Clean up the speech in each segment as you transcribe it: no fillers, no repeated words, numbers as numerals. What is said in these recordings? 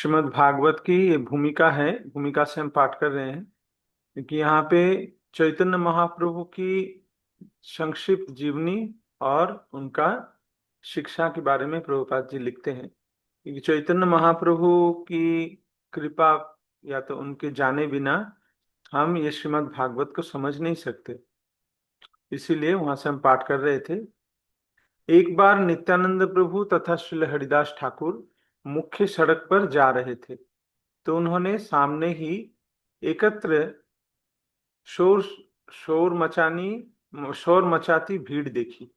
श्रीमद् भागवत की ये भूमिका है। भूमिका से हम पाठ कर रहे हैं क्योंकि यहाँ पे चैतन्य महाप्रभु की संक्षिप्त जीवनी और उनका शिक्षा के बारे में प्रभुपाद जी लिखते हैं। क्योंकि चैतन्य महाप्रभु की कृपा या तो उनके जाने बिना हम ये श्रीमद् भागवत को समझ नहीं सकते। इसीलिए वहां से हम पाठ कर रहे थे। एक बार नित्यानंद प्रभु तथा श्रील हरिदास ठाकुर मुख्य सड़क पर जा रहे थे, तो उन्होंने सामने ही एकत्र शोर शोर मचानी शोर मचाती भीड़ देखी।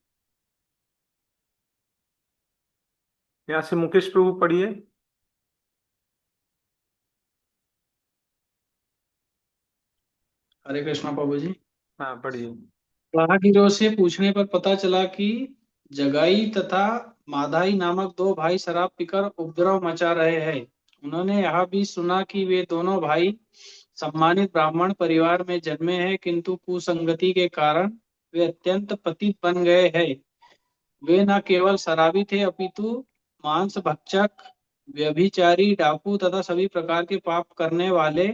यहाँ से मुकेश प्रभु पढ़िए। हरे कृष्णा प्रभु जी। हाँ, पढ़िए। राहगीरों से पूछने पर पता चला कि जगाई तथा माधाई नामक दो भाई शराब पीकर उपद्रव मचा रहे हैं। उन्होंने यह भी सुना कि वे दोनों भाई सम्मानित ब्राह्मण परिवार में जन्मे हैं, किंतु कुसंगति के कारण वे अत्यंत पतित बन गए हैं। वे न केवल शराबी थे, अपितु मांस भक्षक, व्यभिचारी, डाकू तथा सभी प्रकार के पाप करने वाले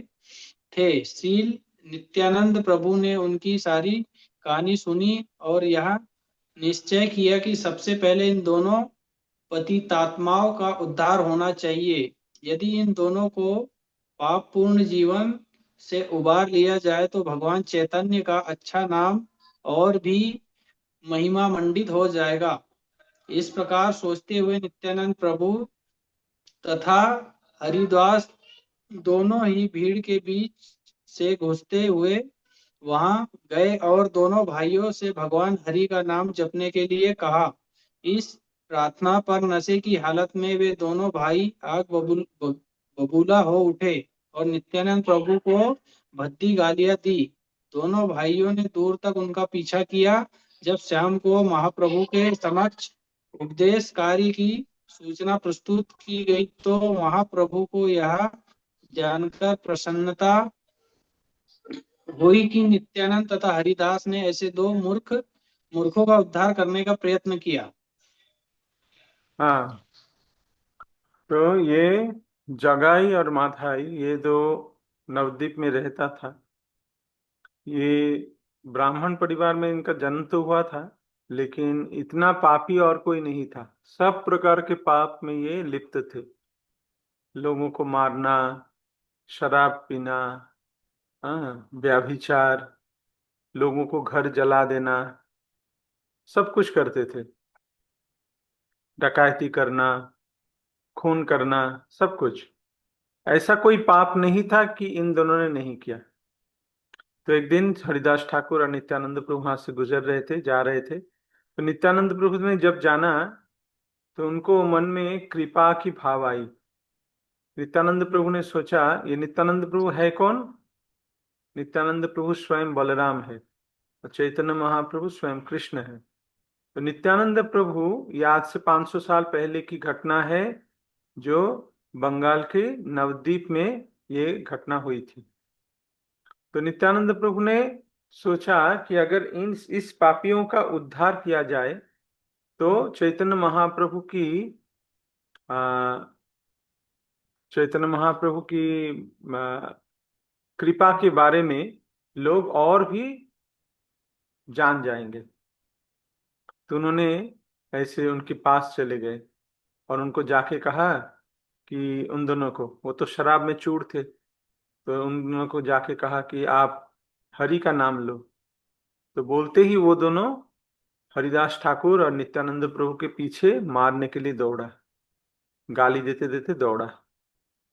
थे। श्रील नित्यानंद प्रभु ने उनकी सारी कहानी सुनी और यह निश्चय किया कि सबसे पहले इन दोनों पतितात्माओं का उद्धार होना चाहिए। यदि इन दोनों को पाप पूर्ण जीवन से उबार लिया जाए तो भगवान चैतन्य का अच्छा नाम और भी महिमा मंडित हो जाएगा। इस प्रकार सोचते हुए नित्यानंद प्रभु तथा हरिदास दोनों ही भीड़ के बीच से घुसते हुए वहां गए और दोनों भाइयों से भगवान हरि का नाम जपने के लिए कहा। इस प्रार्थना पर नशे की हालत में वे दोनों भाई आग बबूला हो उठे और नित्यानंद प्रभु को भद्दी गालियां दी। दोनों भाइयों ने दूर तक उनका पीछा किया। जब शाम को महाप्रभु के समक्ष उपदेश कार्य की सूचना प्रस्तुत की गई तो महाप्रभु को यह जानकर प्रसन्नता हुई कि नित्यानंद तथा हरिदास ने ऐसे दो मूर्खों का उद्धार करने का प्रयत्न किया। हाँ, तो ये जगाई और माधाई ये दो नवद्वीप में रहता था। ये ब्राह्मण परिवार में इनका जन्म तो हुआ था, लेकिन इतना पापी और कोई नहीं था। सब प्रकार के पाप में ये लिप्त थे। लोगों को मारना, शराब पीना, हाँ, व्यभिचार, लोगों को घर जला देना, सब कुछ करते थे। डकैती करना, खून करना, सब कुछ। ऐसा कोई पाप नहीं था कि इन दोनों ने नहीं किया। तो एक दिन हरिदास ठाकुर और नित्यानंद प्रभु वहां से गुजर रहे थे, जा रहे थे। तो नित्यानंद प्रभु ने जब जाना तो उनको मन में कृपा की भाव आई। नित्यानंद प्रभु ने सोचा, ये नित्यानंद प्रभु है कौन? नित्यानंद प्रभु स्वयं बलराम है और चैतन्य महाप्रभु स्वयं कृष्ण है। तो नित्यानंद प्रभु, ये आज से 500 साल पहले की घटना है, जो बंगाल के नवद्वीप में ये घटना हुई थी। तो नित्यानंद प्रभु ने सोचा कि अगर इन इस पापियों का उद्धार किया जाए तो चैतन्य महाप्रभु की आ, चैतन्य महाप्रभु की कृपा के बारे में लोग और भी जान जाएंगे। तो उन्होंने ऐसे उनके पास चले गए और उनको जाके कहा कि उन दोनों को, वो तो शराब में चूर थे, तो उन दोनों को जाके कहा कि आप हरि का नाम लो। तो बोलते ही वो दोनों हरिदास ठाकुर और नित्यानंद प्रभु के पीछे मारने के लिए दौड़ा, गाली देते देते दौड़ा।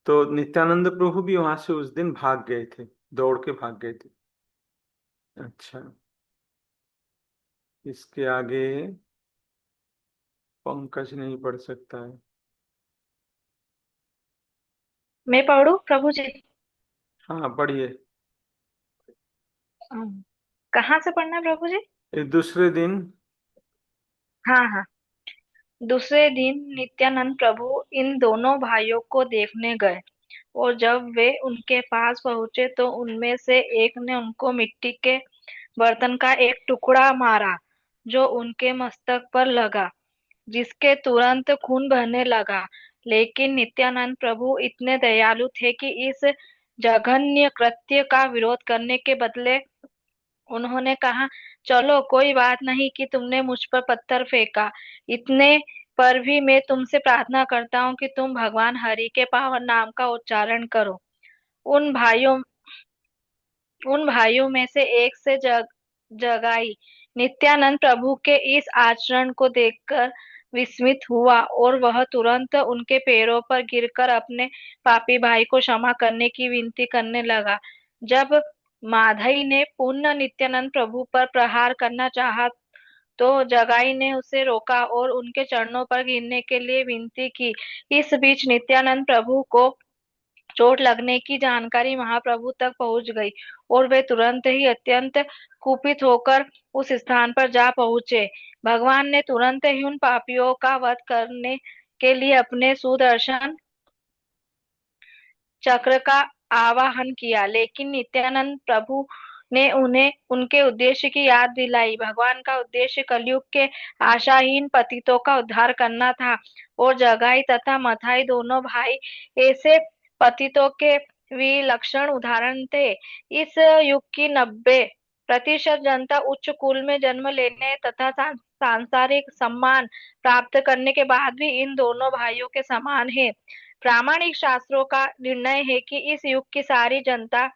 तो नित्यानंद प्रभु भी वहां से उस दिन भाग गए थे, दौड़ के भाग गए थे। अच्छा, इसके आगे पंकज नहीं पढ़ सकता है। मैं पढ़ू प्रभु जी? हाँ, पढ़िए। कहाँ से पढ़ना है प्रभु जी? इस दूसरे दिन। हाँ हाँ। दूसरे दिन नित्यानंद प्रभु इन दोनों भाइयों को देखने गए और जब वे उनके पास पहुंचे तो उनमें से एक ने उनको मिट्टी के बर्तन का एक टुकड़ा मारा, जो उनके मस्तक पर लगा, जिसके तुरंत खून बहने लगा। लेकिन नित्यानंद प्रभु इतने दयालु थे कि इस जघन्य कृत्य का विरोध करने के बदले उन्होंने कहा, चलो कोई बात नहीं कि तुमने मुझ पर पत्थर फेंका, इतने पर भी मैं तुमसे प्रार्थना करता हूँ कि तुम भगवान हरि के पावन नाम का उच्चारण करो। उन भाइयों उन भाइयों में से एक से जगाई नित्यानंद प्रभु के इस आचरण को देखकर विस्मित हुआ और वह तुरंत उनके पैरों पर गिरकर अपने पापी भाई को क्षमा करने की विनती करने लगा। जब माधई ने पुनः नित्यानंद प्रभु पर प्रहार करना चाहा तो जगाई ने उसे रोका और उनके चरणों पर गिरने के लिए विनती की। इस बीच नित्यानंद प्रभु को चोट लगने की जानकारी महाप्रभु तक पहुंच गई और वे तुरंत ही अत्यंत कुपित होकर उस स्थान पर जा पहुंचे। भगवान ने तुरंत ही उन पापियों का वध करने के लिए अपने सुदर्शन चक्र का आवाहन किया, लेकिन नित्यानंद प्रभु ने उन्हें उनके उद्देश्य की याद दिलाई। भगवान का उद्देश्य कलयुग के आशाहीन पतितों का उद्धार करना था और जगाई तथा मथाई दोनों भाई ऐसे पतितों के विलक्षण उदाहरण थे। इस युग की 90% जनता उच्च कुल में जन्म लेने तथा सांसारिक सम्मान प्राप्त करने के बाद भी इन दोनों भाइयों के समान है। प्रामाणिक शास्त्रों का निर्णय है कि इस युग की सारी जनता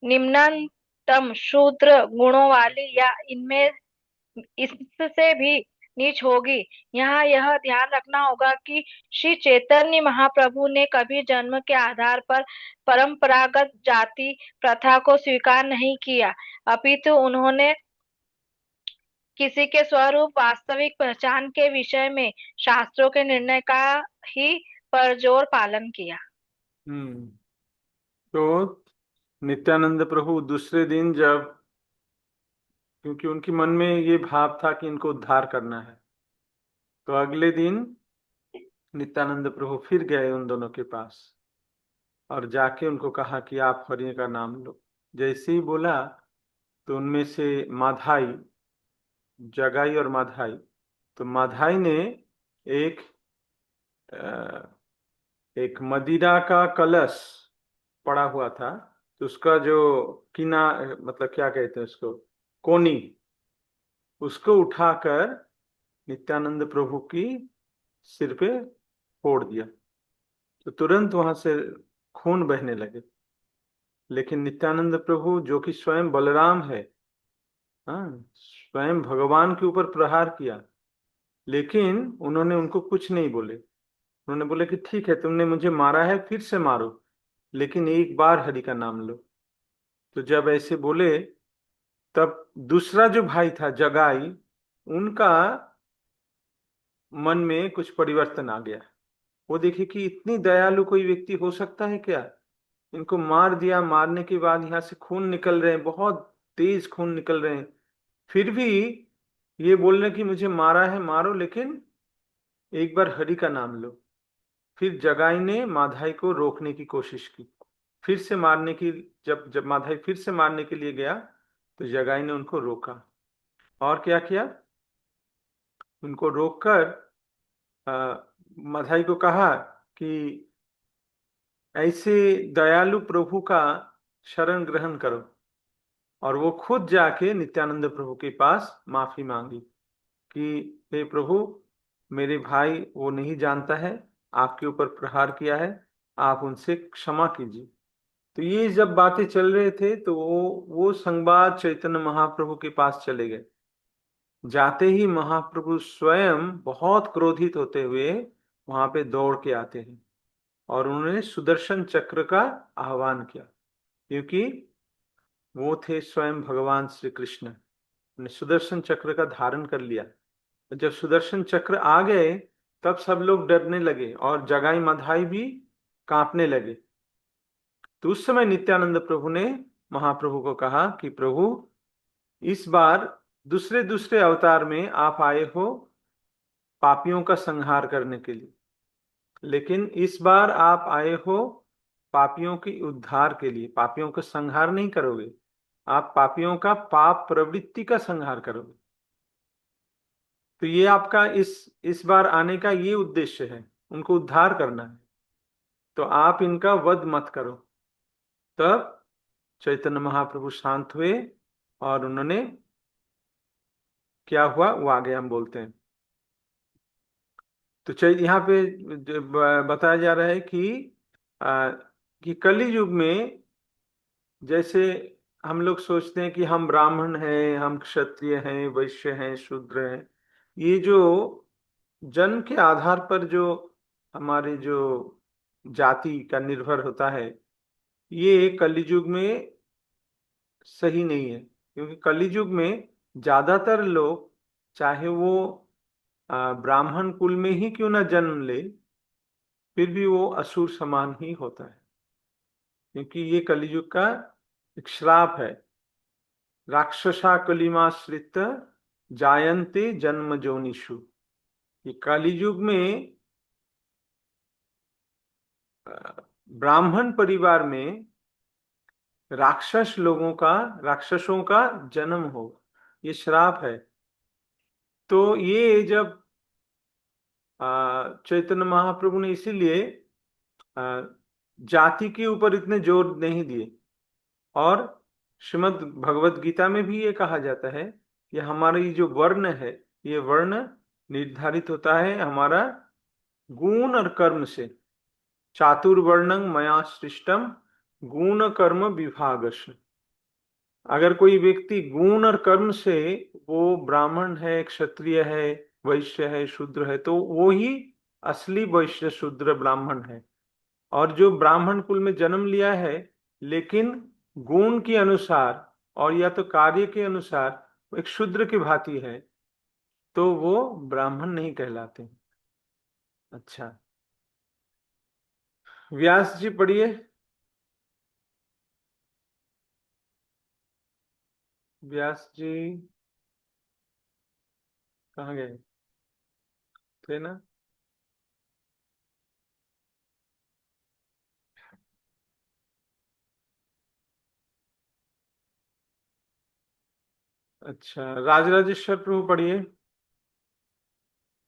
निम्नतम शूद्र गुणों वाली या इनमें इससे भी नीच होगी। यहाँ यह ध्यान रखना होगा कि श्री चैतन्य महाप्रभु ने कभी जन्म के आधार पर परंपरागत जाति प्रथा को स्वीकार नहीं किया, अपितु उन्होंने किसी के स्वरूप वास्तविक पहचान के विषय में शास्त्रों के निर्णय का ही परजोर पालन किया। तो नित्यानंद प्रभु दूसरे दिन जब, क्योंकि उनके मन में ये भाव था कि इनको उद्धार करना है, तो अगले दिन नित्यानंद प्रभु फिर गए उन दोनों के पास और जाके उनको कहा कि आप हरि का नाम लो। जैसे ही बोला तो उनमें से माधाई, जगाई और माधाई, तो माधाई ने एक एक मदिरा का कलश पड़ा हुआ था, तो उसका जो किना, मतलब क्या कहते हैं उसको, कोनी, उसको उठाकर नित्यानंद प्रभु की सिर पे फोड़ दिया, तो तुरंत वहां से खून बहने लगे। लेकिन नित्यानंद प्रभु जो कि स्वयं बलराम है, हाँ, स्वयं भगवान के ऊपर प्रहार किया, लेकिन उन्होंने उनको कुछ नहीं बोले। उन्होंने बोले कि ठीक है, तुमने मुझे मारा है, फिर से मारो, लेकिन एक बार हरि का नाम लो। तो जब ऐसे बोले तब दूसरा जो भाई था जगाई, उनका मन में कुछ परिवर्तन आ गया। वो देखे कि इतनी दयालु कोई व्यक्ति हो सकता है क्या, इनको मार दिया, मारने के बाद यहाँ से खून निकल रहे हैं, बहुत तेज खून निकल रहे हैं, फिर भी ये बोल रहे कि मुझे मारा है, मारो, लेकिन एक बार हरि का नाम लो। फिर जगाई ने माधाई को रोकने की कोशिश की, फिर से मारने की, जब जब माधाई फिर से मारने के लिए गया तो जगाई ने उनको रोका। और क्या किया, उनको रोककर माधाई को कहा कि ऐसे दयालु प्रभु का शरण ग्रहण करो, और वो खुद जाके नित्यानंद प्रभु के पास माफी मांगी कि हे प्रभु, मेरे भाई वो नहीं जानता है, आपके ऊपर प्रहार किया है, आप उनसे क्षमा कीजिए। तो ये जब बातें चल रहे थे तो वो संवाद चैतन्य महाप्रभु के पास चले गए। जाते ही महाप्रभु स्वयं बहुत क्रोधित होते हुए वहां पे दौड़ के आते हैं और उन्होंने सुदर्शन चक्र का आह्वान किया, क्योंकि वो थे स्वयं भगवान श्री कृष्ण। उन्होंने सुदर्शन चक्र का धारण कर लिया। तो जब सुदर्शन चक्र आ गए तब सब लोग डरने लगे और जगाई मधाई भी कांपने लगे। तो उस समय नित्यानंद प्रभु ने महाप्रभु को कहा कि प्रभु, इस बार दूसरे दूसरे अवतार में आप आए हो पापियों का संहार करने के लिए, लेकिन इस बार आप आए हो पापियों की उद्धार के लिए। पापियों का संहार नहीं करोगे, आप पापियों का पाप प्रवृत्ति का संहार करोगे। तो ये आपका इस बार आने का ये उद्देश्य है। उनको उद्धार करना है, तो आप इनका वध मत करो। तब चैतन्य महाप्रभु शांत हुए और उन्होंने, क्या हुआ वो आगे हम बोलते हैं। तो यहाँ पे बताया जा रहा है आ, कि कलि युग में जैसे हम लोग सोचते हैं कि हम ब्राह्मण हैं, हम क्षत्रिय हैं, वैश्य हैं, शूद्र हैं, ये जो जन्म के आधार पर जो हमारे जो जाति का निर्भर होता है, ये कलयुग में सही नहीं है। क्योंकि कलयुग में ज्यादातर लोग, चाहे वो ब्राह्मण कुल में ही क्यों ना जन्म ले, फिर भी वो असुर समान ही होता है। क्योंकि ये कलयुग का एक श्राप है। राक्षसा कलिमाश्रित जायन्ते जन्म जोनिषु। ये कलयुग में ब्राह्मण परिवार में राक्षसों का जन्म हो, ये श्राप है। तो ये जब चैतन्य महाप्रभु ने इसीलिए आ, जाति के ऊपर इतने जोर नहीं दिए। और श्रीमद् भगवत गीता में भी ये कहा जाता है कि हमारा ये जो वर्ण है, ये वर्ण निर्धारित होता है हमारा गुण और कर्म से। चातुर्वर्णं मया सृष्टम गुण कर्म विभागश। अगर कोई व्यक्ति गुण और कर्म से, वो ब्राह्मण है, क्षत्रिय है, वैश्य है, शूद्र है, तो वो ही असली वैश्य शूद्र ब्राह्मण है। और जो ब्राह्मण कुल में जन्म लिया है लेकिन गुण के अनुसार और या तो कार्य के अनुसार वो एक शूद्र की भांति है, तो वो ब्राह्मण नहीं कहलाते। अच्छा, व्यास जी पढ़िए। व्यास जी कहाँ गए थे ना? अच्छा, राजराजेश्वर प्रभु पढ़िए।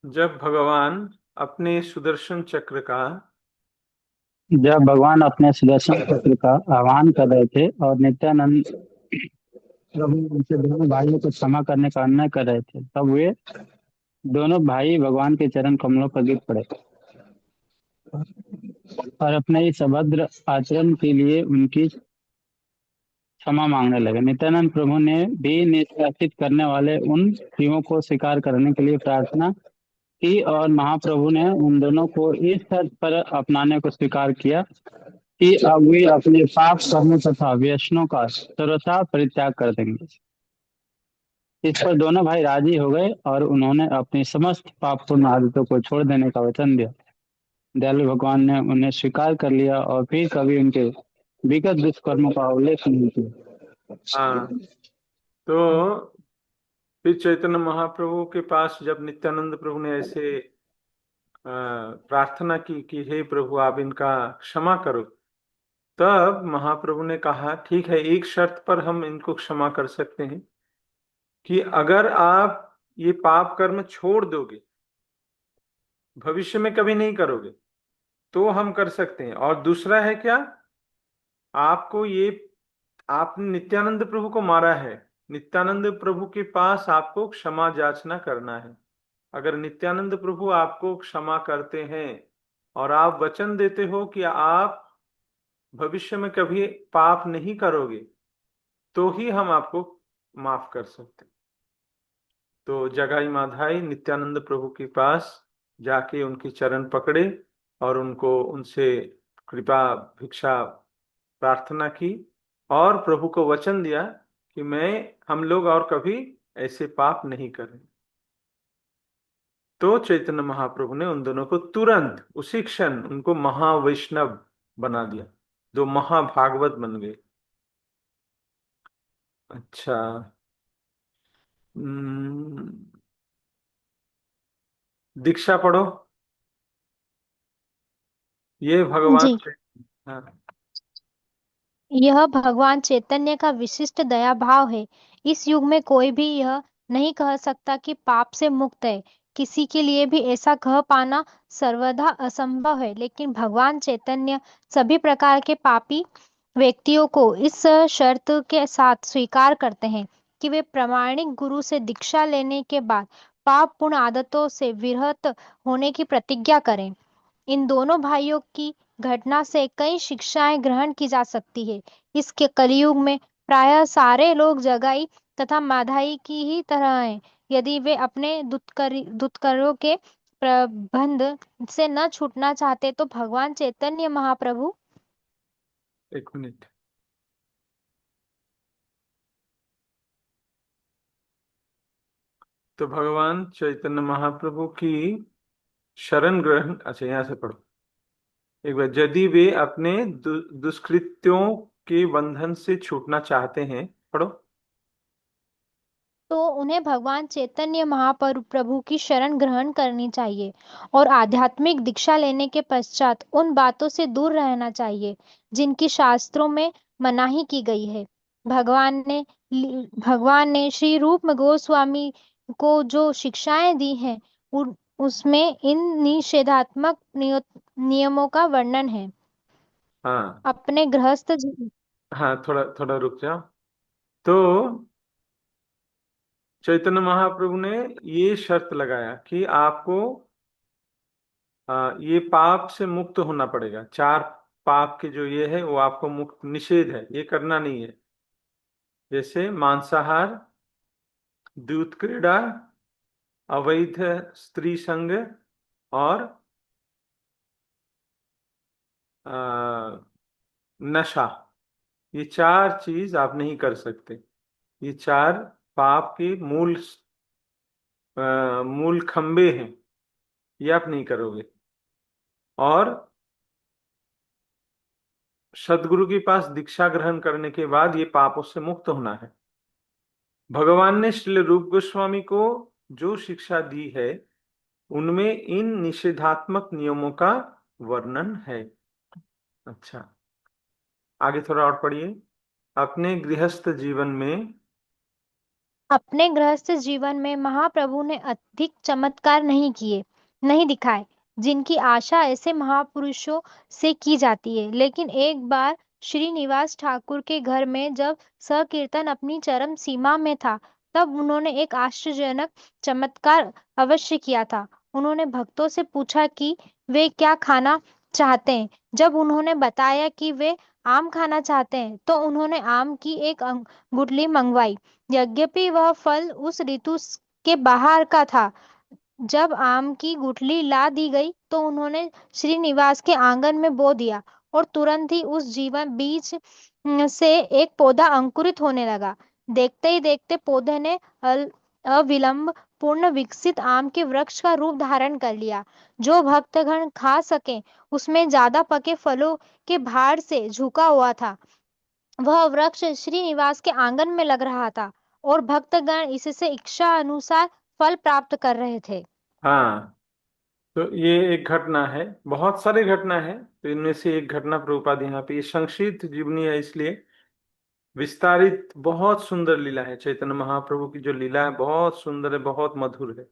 जब भगवान अपने सुदर्शन चक्र का जब भगवान अपने सुदर्शन चक्र का आह्वान कर रहे थे और नित्यानंद प्रभु उनसे दोनों भाइयों को क्षमा करने का अन्याय कर रहे थे, तब वे दोनों भाई भगवान के चरण कमलों पर गिर पड़े और अपने इस अभद्र आचरण के लिए उनकी क्षमा मांगने लगे। नित्यानंद प्रभु ने भी निष्कासित करने वाले उन क्रियों को स्वीकार करने के लिए प्रार्थना की और महाप्रभु ने उन दोनों को इस शर्त पर अपनाने को स्वीकार किया कि अब वे अपने पाप कर्मों तथा व्यसनों का सर्वथा परित्याग कर देंगे। इस पर दोनों भाई राजी हो गए और उन्होंने अपनी समस्त पापपूर्ण आदतों को छोड़ देने का वचन दिया। दयालु भगवान ने उन्हें स्वीकार कर लिया और फिर कभी उनके विगत दुष्कर्मों का उल्लेख नहीं किया। हाँ, तो फिर चैतन्य महाप्रभु के पास जब नित्यानंद प्रभु ने ऐसे प्रार्थना की कि हे प्रभु आप इनका क्षमा करो, तब महाप्रभु ने कहा ठीक है, एक शर्त पर हम इनको क्षमा कर सकते हैं कि अगर आप ये पाप कर्म छोड़ दोगे, भविष्य में कभी नहीं करोगे, तो हम कर सकते हैं। और दूसरा है क्या, आपको ये, आपने नित्यानंद प्रभु को मारा है, नित्यानंद प्रभु के पास आपको क्षमा याचना करना है। अगर नित्यानंद प्रभु आपको क्षमा करते हैं और आप वचन देते हो कि आप भविष्य में कभी पाप नहीं करोगे, तो ही हम आपको माफ कर सकते। तो जगाई माधाई नित्यानंद प्रभु के पास जाके उनके चरण पकड़े और उनको उनसे कृपा भिक्षा प्रार्थना की और प्रभु को वचन दिया कि हम लोग और कभी ऐसे पाप नहीं करेंगे। तो चैतन्य महाप्रभु ने उन दोनों को तुरंत उसी क्षण उनको महावैष्णव बना दिया, जो महाभागवत बन गए। अच्छा, दीक्षा पढ़ो। ये भगवान, जी, हाँ, यह भगवान चैतन्य का विशिष्ट दया भाव है। इस युग में कोई भी यह नहीं कह सकता कि पाप से मुक्त है, किसी के लिए भी ऐसा कह पाना सर्वथा असंभव है, लेकिन भगवान चैतन्य सभी प्रकार के पापी व्यक्तियों को इस शर्त के साथ स्वीकार करते हैं कि वे प्रामाणिक गुरु से दीक्षा लेने के बाद पाप पूर्ण आदतों से विरत होने की प्रतिज्ञा करें। इन दोनों भाइयों की घटना से कई शिक्षाएं ग्रहण की जा सकती है। इसके कलयुग में प्रायः सारे लोग जगाई तथा माधाई की ही तरह हैं। यदि वे अपने दुष्कर्मों के प्रबंध से न छूटना चाहते तो भगवान चैतन्य महाप्रभु एक मिनट। तो भगवान चैतन्य महाप्रभु की शरण ग्रहण, अच्छा यहाँ से पढ़ो एक बार। यदि वे अपने दुष्कृत्यों के बंधन से छूटना चाहते हैं, पढ़ो। तो उन्हें भगवान चैतन्य महाप्रभु की शरण ग्रहण करनी चाहिए और आध्यात्मिक दीक्षा लेने के पश्चात उन बातों से दूर रहना चाहिए जिनकी शास्त्रों में मनाही की गई है। भगवान ने श्री रूप गोस्वामी को जो शिक्षाएं दी हैं उसमें इन निषेधात्मक नियमों का वर्णन है। हाँ अपने गृहस्थ हाँ, थोड़ा थोड़ा रुक जाओ। तो चैतन्य महाप्रभु ने ये शर्त लगाया कि आपको ये पाप से मुक्त होना पड़ेगा। चार पाप के जो ये है वो आपको मुक्त, निषेध है, ये करना नहीं है। जैसे मांसाहार, दूध क्रीड़ा, अवैध स्त्री संग और नशा। ये चार चीज आप नहीं कर सकते। ये चार पाप के मूल खंबे हैं, ये आप नहीं करोगे। और सदगुरु के पास दीक्षा ग्रहण करने के बाद ये पापों से मुक्त होना है। भगवान ने श्री रूप गोस्वामी को जो शिक्षा दी है उनमें इन निषेधात्मक नियमों का वर्णन है। अच्छा, आगे थोड़ा और पढ़िए। अपने गृहस्थ जीवन में अपने गृहस्थ जीवन में महाप्रभु ने अधिक चमत्कार नहीं दिखाए जिनकी आशा ऐसे महापुरुषों से की जाती है। लेकिन एक बार श्रीनिवास ठाकुर के घर में जब संकीर्तन अपनी चरम सीमा में था, तब उन्होंने एक आश्चर्यजनक चमत्कार अवश्य किया था। उन्होंने भक्तों से पूछा कि वे क्या खाना चाहते हैं। जब उन्होंने बताया कि वे आम खाना चाहते हैं, तो उन्होंने आम की एक गुठली मंगवाई। यद्यपि वह फल उस ऋतु के बाहर का था। जब आम की गुठली ला दी गई तो उन्होंने श्रीनिवास के आंगन में बो दिया और तुरंत ही उस जीवन बीज से एक पौधा अंकुरित होने लगा। देखते ही देखते पौधे ने अविलंब पूर्ण विकसित आम के वृक्ष का रूप धारण कर लिया। जो भक्तगण खा सके उसमें ज्यादा पके फलों के भार से झुका हुआ था। वह वृक्ष श्रीनिवास के आंगन में लग रहा था और भक्तगण इससे इच्छा अनुसार फल प्राप्त कर रहे थे। हाँ, तो ये एक घटना है, बहुत सारी घटना है, तो इनमें से एक घटना प्रभुपाद यहाँ पे, ये संक्षिप्त जीवनी है इसलिए विस्तारित, बहुत सुंदर लीला है। चैतन्य महाप्रभु की जो लीला है बहुत सुंदर है, बहुत मधुर है।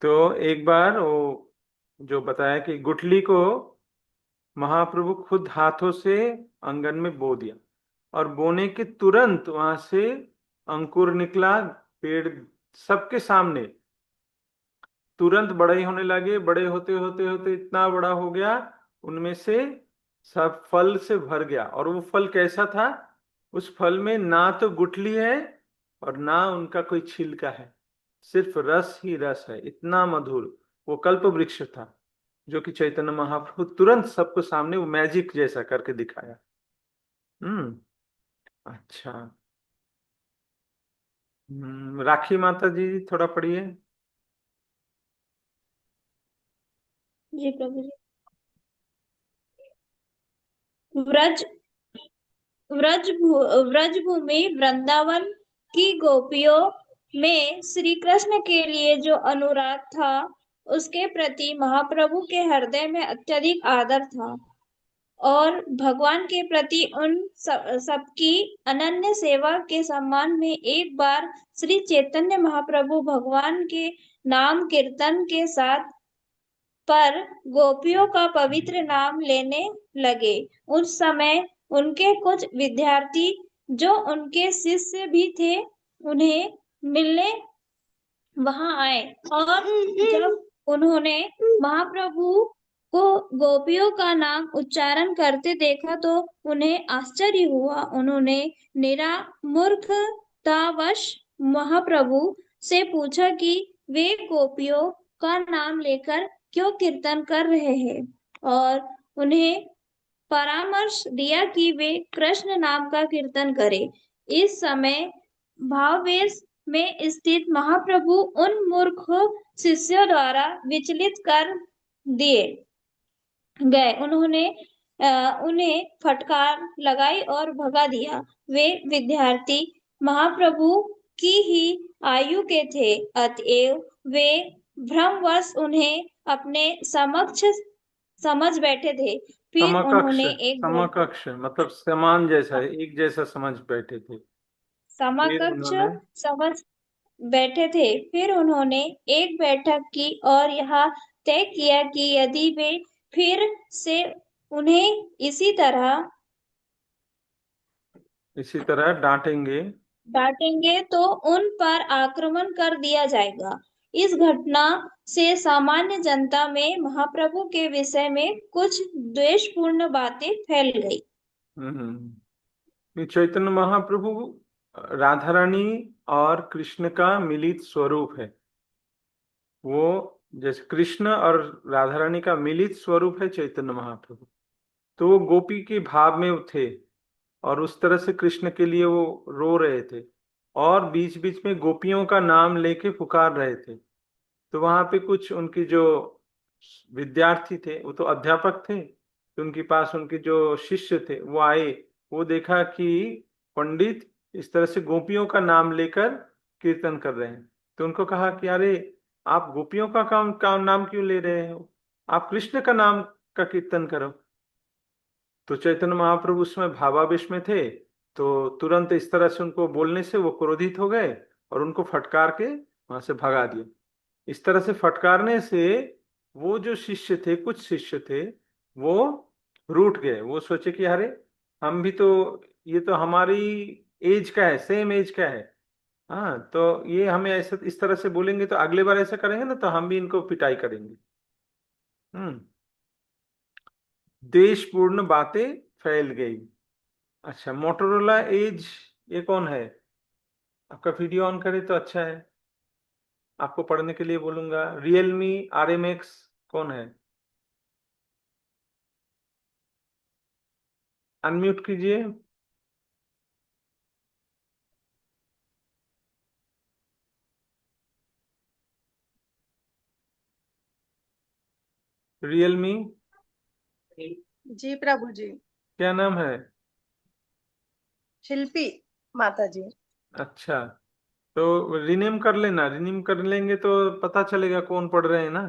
तो एक बार वो जो बताया कि गुठली को महाप्रभु खुद हाथों से आंगन में बो दिया और बोने के तुरंत वहां से अंकुर निकला। पेड़ सबके सामने तुरंत बड़े ही होने लगे। बड़े होते होते होते इतना बड़ा हो गया, उनमें से सब फल से भर गया। और वो फल कैसा था? उस फल में ना तो गुठली है और ना उनका कोई छिलका है, सिर्फ रस ही रस है, इतना मधुर। वो कल्प वृक्ष था जो कि चैतन्य महाप्रभु तुरंत सबको सामने वो मैजिक जैसा करके दिखाया। हम्म। अच्छा। राखी माता जी थोड़ा पढ़िए। जी प्रभु जी। व्रज व्रज भूमि वृंदावन की गोपियों में श्री कृष्ण के लिए जो अनुराग था, उसके प्रति महाप्रभु के हृदय में अत्यधिक आदर था। और भगवान के प्रति उन सबकी अनन्य सेवा के सम्मान में एक बार श्री चैतन्य महाप्रभु भगवान के नाम कीर्तन के साथ पर गोपियों का पवित्र नाम लेने लगे। उस समय उनके कुछ विद्यार्थी जो उनके शिष्य भी थे उन्हें मिलने वहां आए और जब उन्होंने महाप्रभु को गोपियों का नाम उच्चारण करते देखा तो उन्हें आश्चर्य हुआ। उन्होंने निरामूर्खतावश महाप्रभु से पूछा कि वे गोपियों का नाम लेकर क्यों कीर्तन कर रहे हैं और उन्हें परामर्श दिया कि वे कृष्ण नाम का कीर्तन करें। इस समय भावावेश में स्थित महाप्रभु उन मूर्ख शिष्यों द्वारा विचलित कर दिए गए। उन्होंने उन्हें फटकार लगाई और भगा दिया। वे विद्यार्थी महाप्रभु की ही आयु के थे, अतएव वे भ्रमवश उन्हें अपने समक्ष समझ बैठे थे। फिर समकक्ष, उन्होंने एक समकक्ष मतलब समान जैसा है, एक जैसा समझ बैठे थे। फिर समकक्ष उन्होंने समझ बैठे थे। फिर उन्होंने एक बैठक की और यह तय किया कि यदि वे फिर से उन्हें इसी तरह डांटेंगे तो उन पर आक्रमण कर दिया जाएगा। इस घटना से सामान्य जनता में महाप्रभु के विषय में कुछ द्वेषपूर्ण बातें फैल गई। ये चैतन्य महाप्रभु राधा रानी और कृष्ण का मिलित स्वरूप है। वो जैसे कृष्ण और राधा रानी का मिलित स्वरूप है चैतन्य महाप्रभु, तो वो गोपी के भाव में थे और उस तरह से कृष्ण के लिए वो रो रहे थे और बीच बीच में गोपियों का नाम लेके पुकार रहे थे। तो वहां पे कुछ उनकी जो विद्यार्थी थे, वो तो अध्यापक थे, तो उनके पास उनके जो शिष्य थे वो आए। वो देखा कि पंडित इस तरह से गोपियों का नाम लेकर कीर्तन कर रहे हैं, तो उनको कहा कि अरे आप गोपियों का नाम क्यों ले रहे हो, आप कृष्ण का नाम का कीर्तन करो। तो चैतन्य महाप्रभु उसमें भावावेश में थे, तो तुरंत इस तरह से उनको बोलने से वो क्रोधित हो गए और उनको फटकार के वहां से भगा दिया। इस तरह से फटकारने से वो जो शिष्य थे, कुछ शिष्य थे, वो रूठ गए। वो सोचे कि अरे हम भी तो, ये तो हमारी एज का है, सेम एज का है, हाँ, तो ये हमें ऐसे इस तरह से बोलेंगे तो अगले बार ऐसा करेंगे ना, तो हम भी इनको पिटाई करेंगे। हम्म देशपूर्ण बातें फैल गई। अच्छा, मोटोरोला एज, ये कौन है? आपका वीडियो ऑन करे तो अच्छा है, आपको पढ़ने के लिए बोलूंगा। रियलमी RMX कौन है? अनम्यूट कीजिए। रियलमी, जी प्रभु जी। क्या नाम है? शिल्पी माता जी। अच्छा, तो रिनेम कर लेना, रिनेम कर लेंगे तो पता चलेगा कौन पढ़ रहे हैं ना।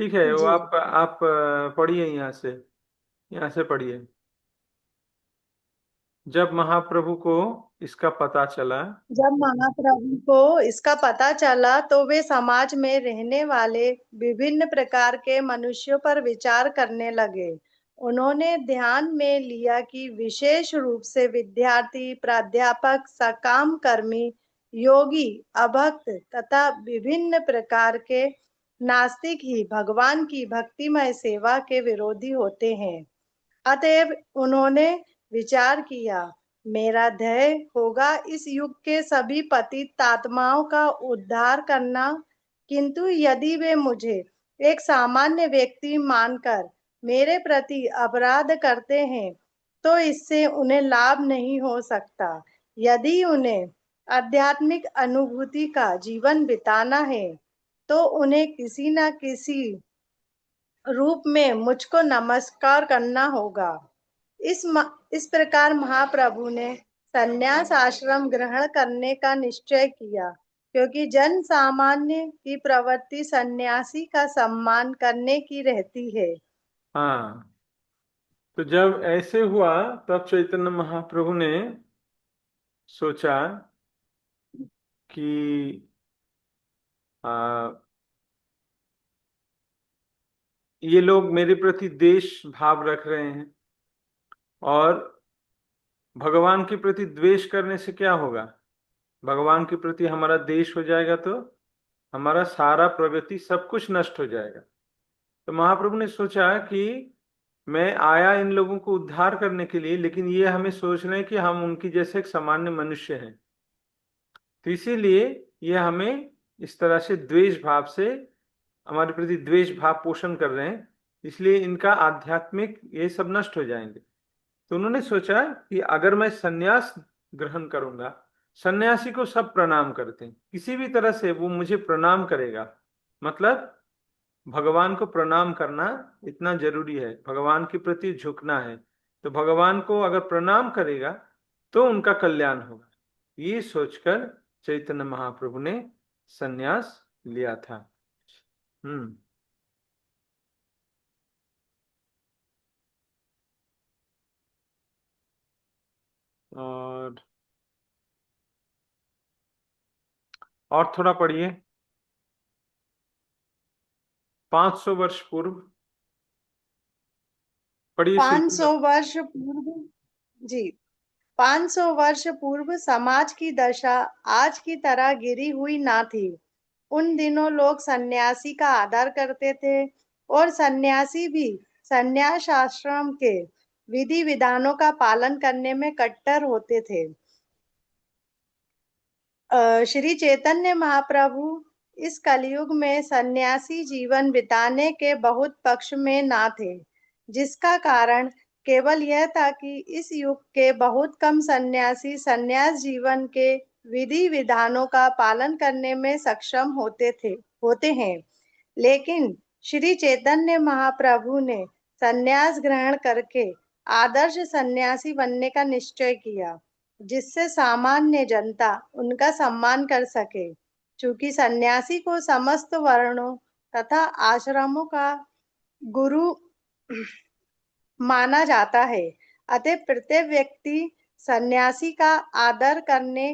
ठीक है, वो जी। आप पढ़िए, यहाँ से पढ़िए। जब महाप्रभु को इसका पता चला, जब महाप्रभु को इसका पता चला तो वे समाज में रहने वाले विभिन्न प्रकार के मनुष्यों पर विचार करने लगे। उन्होंने ध्यान में लिया कि विशेष रूप से विद्यार्थी, प्राध्यापक, सकाम कर्मी, योगी, अभक्त तथा विभिन्न प्रकार के नास्तिक ही भगवान की भक्तिमय सेवा के विरोधी होते हैं। अतएव उन्होंने विचार किया, मेरा ध्येय होगा इस युग के सभी पतित आत्माओं का उद्धार करना, किंतु यदि वे मुझे एक सामान्य व्यक्ति मानकर मेरे प्रति अपराध करते हैं तो इससे उन्हें लाभ नहीं हो सकता। यदि उन्हें आध्यात्मिक अनुभूति का जीवन बिताना है तो उन्हें किसी न किसी रूप में मुझको नमस्कार करना होगा। इस प्रकार महाप्रभु ने संन्यास आश्रम ग्रहण करने का निश्चय किया, क्योंकि जन सामान्य की प्रवृत्ति सन्यासी का सम्मान करने की रहती है। हाँ, तो जब ऐसे हुआ तब चैतन्य महाप्रभु ने सोचा कि आ, ये लोग मेरे प्रति द्वेष भाव रख रहे हैं, और भगवान के प्रति द्वेष करने से क्या होगा? भगवान के प्रति हमारा द्वेष हो जाएगा तो हमारा सारा प्रगति सब कुछ नष्ट हो जाएगा। तो महाप्रभु ने सोचा कि मैं आया इन लोगों को उद्धार करने के लिए, लेकिन ये हमें सोच रहे हैं कि हम उनकी जैसे एक सामान्य मनुष्य हैं, तो इसीलिए ये हमें इस तरह से द्वेष भाव से, हमारे प्रति द्वेष भाव पोषण कर रहे हैं, इसलिए इनका आध्यात्मिक ये सब नष्ट हो जाएंगे। तो उन्होंने सोचा कि अगर मैं सन्यास ग्रहण करूंगा, सन्यासी को सब प्रणाम करते हैं, किसी भी तरह से वो मुझे प्रणाम करेगा, मतलब भगवान को प्रणाम करना इतना जरूरी है, भगवान के प्रति झुकना है, तो भगवान को अगर प्रणाम करेगा तो उनका कल्याण होगा। ये सोचकर चैतन्य महाप्रभु ने सन्यास लिया था। और थोड़ा पढ़िए। 500 वर्ष पूर्व पढ़िए। 500 वर्ष पूर्व जी 500 वर्ष पूर्व समाज की दशा आज की तरह गिरी हुई ना थी। उन दिनों लोग सन्यासी का आदर करते थे और सन्यासी भी सन्यास आश्रम के विधि विधानों का पालन करने में कट्टर होते थे। श्री चैतन्य महाप्रभु इस कलयुग में सन्यासी जीवन बिताने के बहुत पक्ष में ना थे, जिसका कारण केवल यह था कि इस युग के बहुत कम सन्यासी सन्यास जीवन के विधि विधानों का पालन करने में सक्षम होते हैं। लेकिन श्री चैतन्य महाप्रभु ने सन्यास ग्रहण करके आदर्श सन्यासी बनने का निश्चय किया, जिससे सामान्य जनता उनका सम्मान कर सके। चूंकि सन्यासी को समस्त वर्णों तथा आश्रमों का गुरु माना जाता है, अतः प्रत्येक व्यक्ति सन्यासी का आदर करने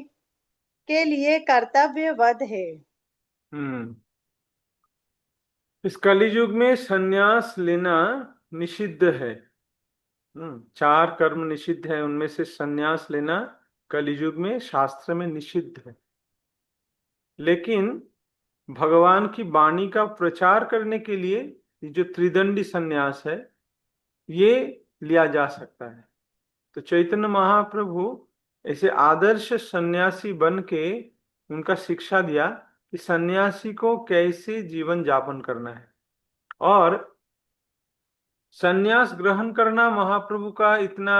के लिए कर्तव्यबद्ध है। इस कलियुग में सन्यास लेना निषिद्ध है। 4 कर्म निषिद्ध है, उनमें से सन्यास लेना कलियुग में शास्त्र में निषिद्ध है। लेकिन भगवान की वाणी का प्रचार करने के लिए जो त्रिदंडी सन्यास है ये लिया जा सकता है। तो चैतन्य महाप्रभु ऐसे आदर्श सन्यासी बन के उनका शिक्षा दिया कि सन्यासी को कैसे जीवन यापन करना है। और सन्यास ग्रहण करना महाप्रभु का इतना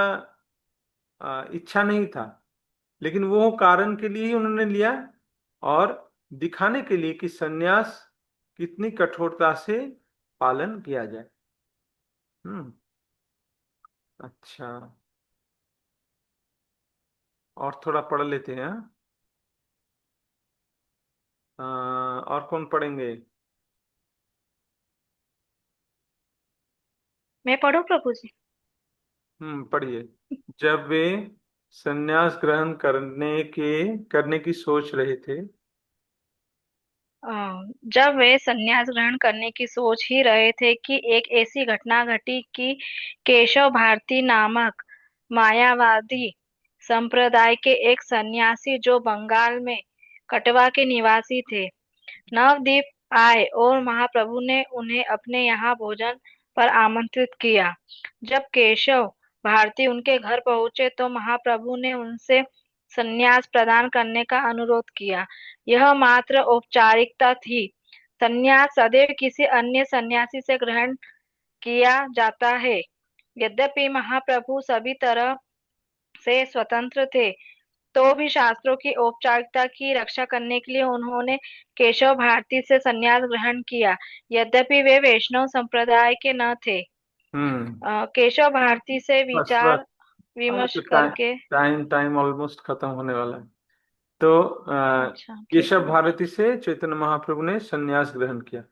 इच्छा नहीं था, लेकिन वो कारण के लिए ही उन्होंने लिया, और दिखाने के लिए कि सन्यास कितनी कठोरता से पालन किया जाए। अच्छा, और थोड़ा पढ़ लेते हैं। और कौन पढ़ेंगे? मैं पढ़ूं प्रभु जी? पढ़िए। जब वे सन्यास ग्रहण करने की सोच रहे थे, जब वे संन्यास ग्रहण करने की सोच ही रहे थे कि एक ऐसी घटना घटी कि केशव भारती नामक मायावादी संप्रदाय के एक सन्यासी, जो बंगाल में कटवा के निवासी थे, नवद्वीप आए और महाप्रभु ने उन्हें अपने यहाँ भोजन पर आमंत्रित किया। जब केशव भारती उनके घर पहुंचे तो महाप्रभु ने उनसे संन्यास प्रदान करने का अनुरोध किया। यह मात्र औपचारिकता थी। संन्यास सदैव किसी अन्य सन्यासी से ग्रहण किया जाता है। यद्यपि महाप्रभु सभी तरह से स्वतंत्र थे, तो भी शास्त्रों की औपचारिकता की रक्षा करने के लिए उन्होंने केशव भारती से संन्यास ग्रहण किया, यद्यपि वे वैष्णव संप्रदाय के न थे। केशव भारती से विचार विमर्श करके टाइम ऑलमोस्ट खत्म होने वाला है। तो केशव भारती से चैतन्य महाप्रभु ने संन्यास ग्रहण किया।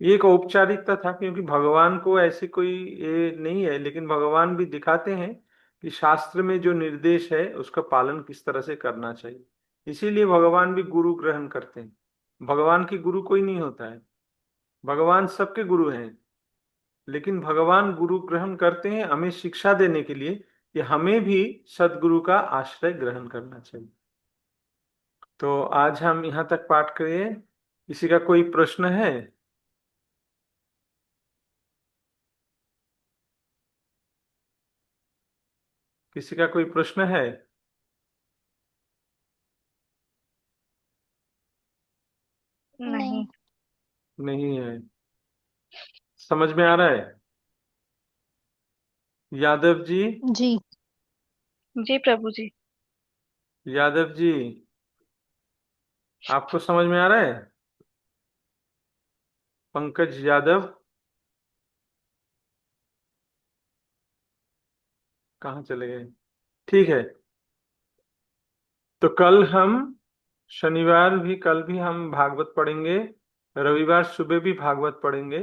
ये एक औपचारिकता था, क्योंकि भगवान को ऐसे कोई ये नहीं है, लेकिन भगवान भी दिखाते हैं कि शास्त्र में जो निर्देश है उसका पालन किस तरह से करना चाहिए। इसीलिए भगवान भी गुरु ग्रहण करते हैं। भगवान की गुरु कोई नहीं होता है, भगवान सबके गुरु हैं, लेकिन भगवान गुरु ग्रहण करते हैं हमें शिक्षा देने के लिए कि हमें भी सदगुरु का आश्रय ग्रहण करना चाहिए। तो आज हम यहाँ तक पाठ करिए। किसी का कोई प्रश्न है? किसी का कोई प्रश्न है? नहीं। नहीं है। समझ में आ रहा है? यादव जी, जी। जी प्रभु जी। यादव जी, आपको समझ में आ रहा है? पंकज यादव कहाँ चले गए? ठीक है, तो कल हम, शनिवार भी, कल भी हम भागवत पढ़ेंगे, रविवार सुबह भी भागवत पढ़ेंगे।